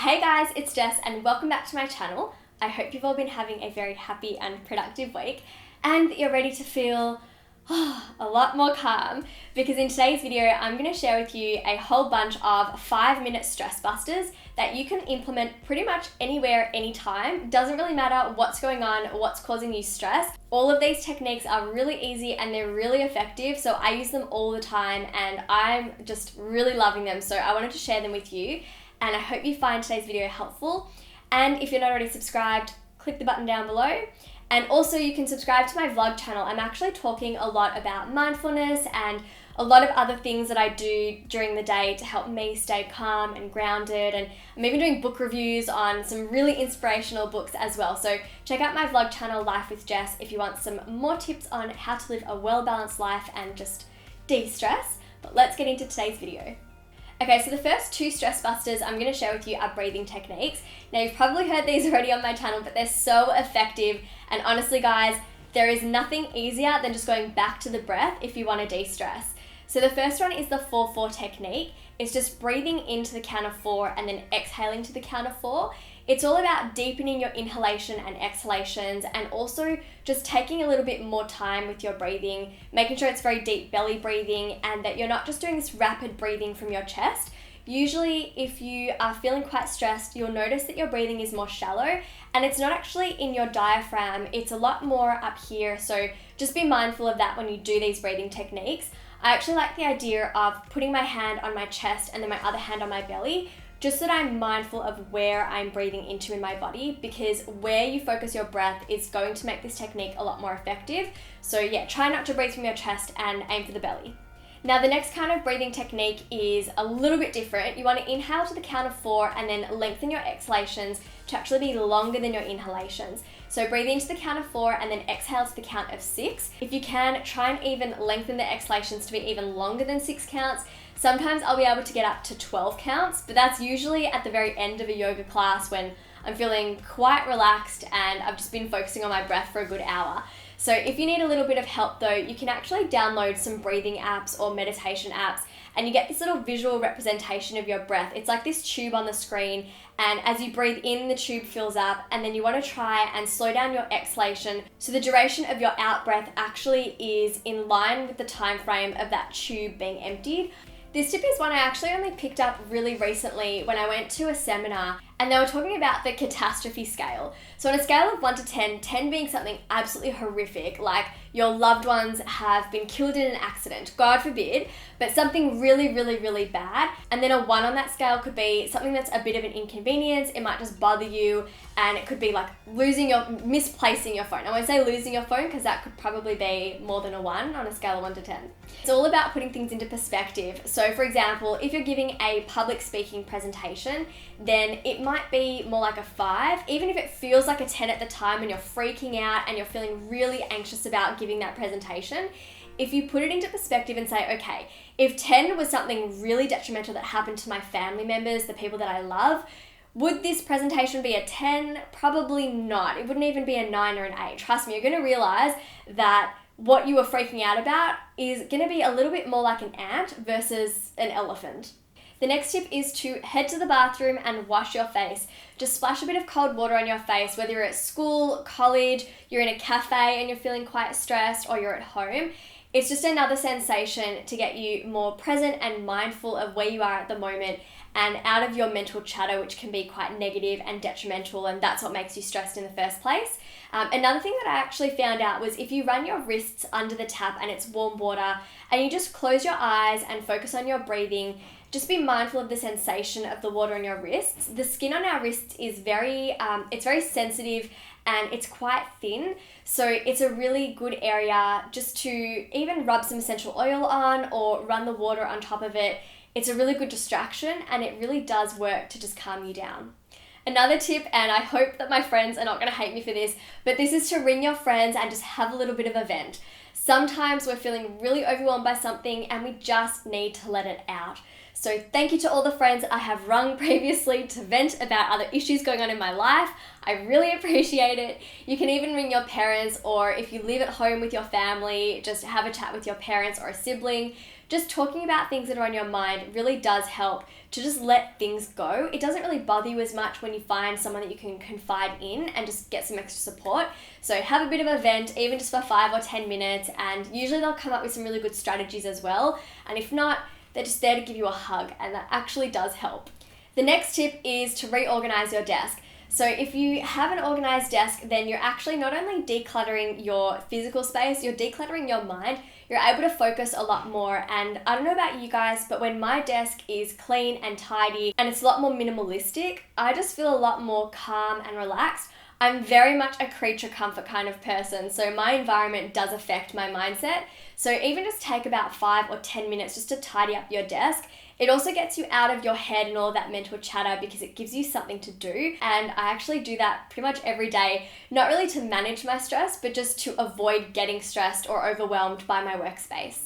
Hey guys, it's Jess and welcome back to my channel. I hope you've all been having a very happy and productive week and that you're ready to feel a lot more calm, because in today's video I'm going to share with you a whole bunch of 5-minute stress busters that you can implement pretty much anywhere, anytime. Doesn't really matter what's going on, what's causing you stress. All of these techniques are really easy and they're really effective, so I use them all the time and I'm just really loving them, so I wanted to share them with you. And I hope you find today's video helpful. And if you're not already subscribed, click the button down below. And also you can subscribe to my vlog channel. I'm actually talking a lot about mindfulness and a lot of other things that I do during the day to help me stay calm and grounded. And I'm even doing book reviews on some really inspirational books as well. So check out my vlog channel, Life with Jess, if you want some more tips on how to live a well-balanced life and just de-stress. But let's get into today's video. Okay, so the first 2 stress busters I'm going to share with you are breathing techniques. Now, you've probably heard these already on my channel, but they're so effective. And honestly, guys, there is nothing easier than just going back to the breath if you want to de-stress. So the first one is the 4-4 technique. It's just breathing into the count of 4 and then exhaling to the count of 4. It's all about deepening your inhalation and exhalations, and also just taking a little bit more time with your breathing, making sure it's very deep belly breathing and that you're not just doing this rapid breathing from your chest. Usually, if you are feeling quite stressed, you'll notice that your breathing is more shallow and it's not actually in your diaphragm, it's a lot more up here. So just be mindful of that when you do these breathing techniques. I actually like the idea of putting my hand on my chest and then my other hand on my belly, just so that I'm mindful of where I'm breathing into in my body, because where you focus your breath is going to make this technique a lot more effective. So yeah, try not to breathe from your chest and aim for the belly. Now, the next kind of breathing technique is a little bit different. You want to inhale to the count of 4 and then lengthen your exhalations to actually be longer than your inhalations. So breathe into the count of 4 and then exhale to the count of 6. If you can, try and even lengthen the exhalations to be even longer than 6 counts. Sometimes I'll be able to get up to 12 counts, but that's usually at the very end of a yoga class when I'm feeling quite relaxed and I've just been focusing on my breath for a good hour. So if you need a little bit of help though, you can actually download some breathing apps or meditation apps, and you get this little visual representation of your breath. It's like this tube on the screen, and as you breathe in, the tube fills up, and then you want to try and slow down your exhalation so the duration of your out breath actually is in line with the time frame of that tube being emptied. This tip is one I actually only picked up really recently when I went to a seminar, and they were talking about the catastrophe scale. So on a scale of 1 to 10, 10 being something absolutely horrific, like your loved ones have been killed in an accident, God forbid, but something really, really, really bad. And then a 1 on that scale could be something that's a bit of an inconvenience, it might just bother you, and it could be like misplacing your phone. I won't say losing your phone because that could probably be more than a 1 on a scale of 1 to 10. It's all about putting things into perspective. So for example, if you're giving a public speaking presentation, then it might be more like a 5, even if it feels like a 10 at the time and you're freaking out and you're feeling really anxious about giving that presentation. If you put it into perspective and say, okay, if 10 was something really detrimental that happened to my family members, the people that I love, would this presentation be a 10? Probably not. It wouldn't even be a 9 or an 8. Trust me, you're going to realize that what you were freaking out about is going to be a little bit more like an ant versus an elephant. The next tip is to head to the bathroom and wash your face. Just splash a bit of cold water on your face, whether you're at school, college, you're in a cafe and you're feeling quite stressed, or you're at home. It's just another sensation to get you more present and mindful of where you are at the moment and out of your mental chatter, which can be quite negative and detrimental, and that's what makes you stressed in the first place. Another thing that I actually found out was if you run your wrists under the tap and it's warm water and you just close your eyes and focus on your breathing, just be mindful of the sensation of the water on your wrists. The skin on our wrists is very sensitive and it's quite thin. So it's a really good area just to even rub some essential oil on or run the water on top of it. It's a really good distraction and it really does work to just calm you down. Another tip, and I hope that my friends are not going to hate me for this, but this is to ring your friends and just have a little bit of a vent. Sometimes we're feeling really overwhelmed by something and we just need to let it out. So thank you to all the friends I have rung previously to vent about other issues going on in my life. I really appreciate it. You can even ring your parents, or if you live at home with your family, just have a chat with your parents or a sibling. just talking about things that are on your mind really does help to just let things go. It doesn't really bother you as much when you find someone that you can confide in and just get some extra support. So have a bit of a vent, even just for 5 or 10 minutes, and usually they'll come up with some really good strategies as well. And if not, they're just there to give you a hug, and that actually does help. The next tip is to reorganize your desk. So if you have an organized desk, then you're actually not only decluttering your physical space, you're decluttering your mind. You're able to focus a lot more. And I don't know about you guys, but when my desk is clean and tidy and it's a lot more minimalistic, I just feel a lot more calm and relaxed. I'm very much a creature comfort kind of person, so my environment does affect my mindset. So even just take about 5 or 10 minutes just to tidy up your desk. It also gets you out of your head and all that mental chatter because it gives you something to do. And I actually do that pretty much every day, not really to manage my stress, but just to avoid getting stressed or overwhelmed by my workspace.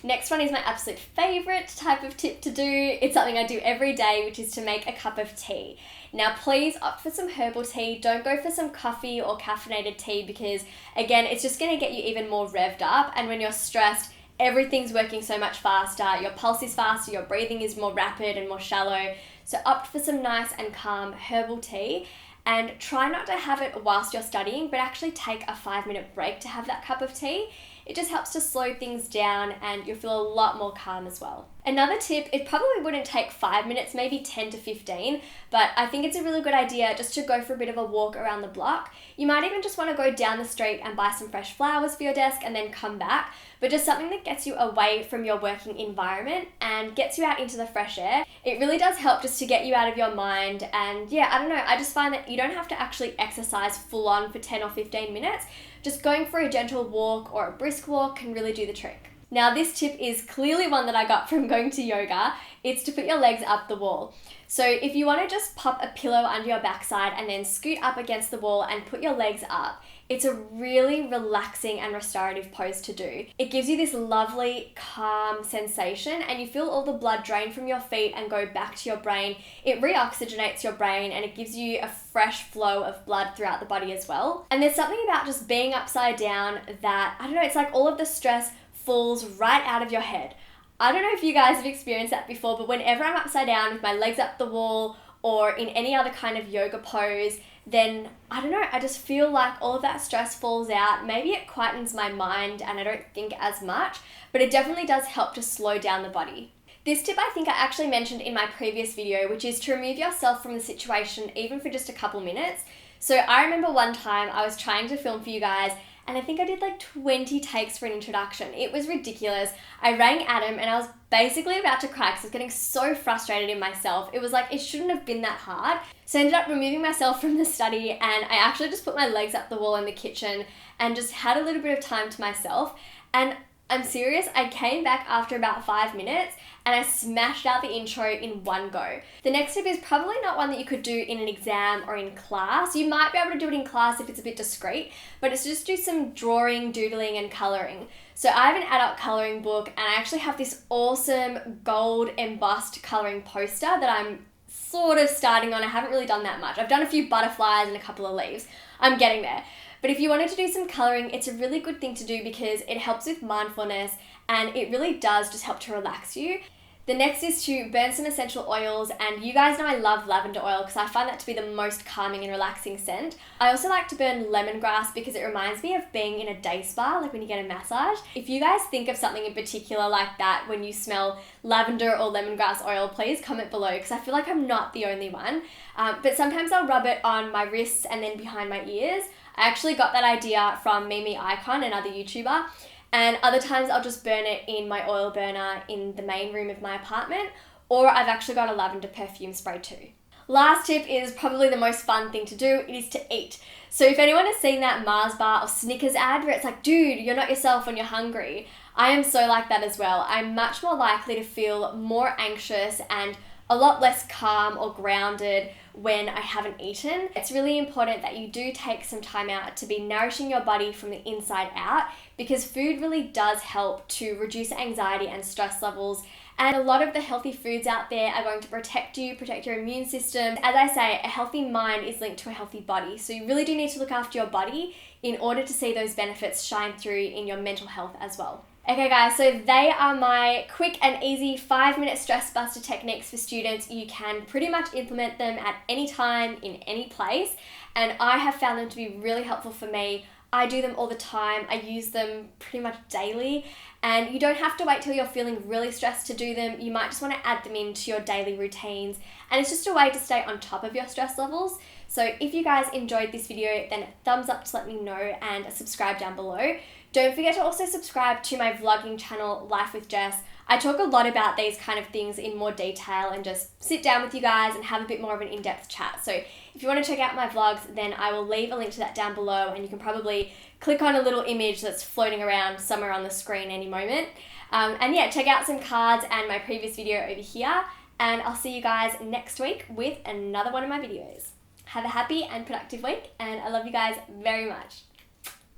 Next one is my absolute favorite type of tip to do. It's something I do every day, which is to make a cup of tea. Now, please opt for some herbal tea. Don't go for some coffee or caffeinated tea because, again, it's just going to get you even more revved up. And when you're stressed, everything's working so much faster. Your pulse is faster, your breathing is more rapid and more shallow. So opt for some nice and calm herbal tea. And try not to have it whilst you're studying, but actually take a 5-minute break to have that cup of tea. It just helps to slow things down and you'll feel a lot more calm as well. Another tip, it probably wouldn't take 5 minutes, maybe 10 to 15, but I think it's a really good idea just to go for a bit of a walk around the block. You might even just want to go down the street and buy some fresh flowers for your desk and then come back, but just something that gets you away from your working environment and gets you out into the fresh air. It really does help just to get you out of your mind. And yeah, I don't know, I just find that you don't have to actually exercise full on for 10 or 15 minutes. Just going for a gentle walk or a brisk walk can really do the trick. Now, this tip is clearly one that I got from going to yoga. It's to put your legs up the wall. So if you want to just pop a pillow under your backside and then scoot up against the wall and put your legs up, it's a really relaxing and restorative pose to do. It gives you this lovely, calm sensation and you feel all the blood drain from your feet and go back to your brain. It reoxygenates your brain and it gives you a fresh flow of blood throughout the body as well. And there's something about just being upside down that, I don't know, it's like all of the stress falls right out of your head. I don't know if you guys have experienced that before, but whenever I'm upside down with my legs up the wall or in any other kind of yoga pose, then I don't know, I just feel like all of that stress falls out. Maybe it quietens my mind and I don't think as much, but it definitely does help to slow down the body. This tip I think I actually mentioned in my previous video, which is to remove yourself from the situation even for just a couple minutes. So I remember one time I was trying to film for you guys and I think I did like 20 takes for an introduction. It was ridiculous. I rang Adam and I was basically about to cry because I was getting so frustrated in myself. It was like, it shouldn't have been that hard. So I ended up removing myself from the study and I actually just put my legs up the wall in the kitchen and just had a little bit of time to myself. And I'm serious, I came back after about 5 minutes and I smashed out the intro in one go. The next tip is probably not one that you could do in an exam or in class. You might be able to do it in class if it's a bit discreet, but it's just do some drawing, doodling, and colouring. So I have an adult colouring book and I actually have this awesome gold embossed colouring poster that I'm sort of starting on. I haven't really done that much. I've done a few butterflies and a couple of leaves. I'm getting there. But if you wanted to do some colouring, it's a really good thing to do because it helps with mindfulness and it really does just help to relax you. The next is to burn some essential oils, and you guys know I love lavender oil because I find that to be the most calming and relaxing scent. I also like to burn lemongrass because it reminds me of being in a day spa, like when you get a massage. If you guys think of something in particular like that when you smell lavender or lemongrass oil, please comment below because I feel like I'm not the only one. But sometimes I'll rub it on my wrists and then behind my ears. I actually got that idea from Mimi Icon, another YouTuber. And other times I'll just burn it in my oil burner in the main room of my apartment, or I've actually got a lavender perfume spray too. Last tip is probably the most fun thing to do, it is to eat. So if anyone has seen that Mars bar or Snickers ad where it's like, dude, you're not yourself when you're hungry, I am so like that as well. I'm much more likely to feel more anxious and a lot less calm or grounded when I haven't eaten. It's really important that you do take some time out to be nourishing your body from the inside out because food really does help to reduce anxiety and stress levels. And a lot of the healthy foods out there are going to protect you, protect your immune system. As I say, a healthy mind is linked to a healthy body. So you really do need to look after your body in order to see those benefits shine through in your mental health as well. Okay guys, so they are my quick and easy 5-minute stress buster techniques for students. You can pretty much implement them at any time, in any place, and I have found them to be really helpful for me. I do them all the time. I use them pretty much daily, and you don't have to wait till you're feeling really stressed to do them. You might just want to add them into your daily routines, and it's just a way to stay on top of your stress levels. So if you guys enjoyed this video, then thumbs up to let me know and subscribe down below. Don't forget to also subscribe to my vlogging channel, Life with Jess. I talk a lot about these kind of things in more detail and just sit down with you guys and have a bit more of an in-depth chat. So if you want to check out my vlogs, then I will leave a link to that down below, and you can probably click on a little image that's floating around somewhere on the screen any moment. And yeah, check out some cards and my previous video over here, and I'll see you guys next week with another one of my videos. Have a happy and productive week, and I love you guys very much.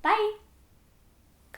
Bye!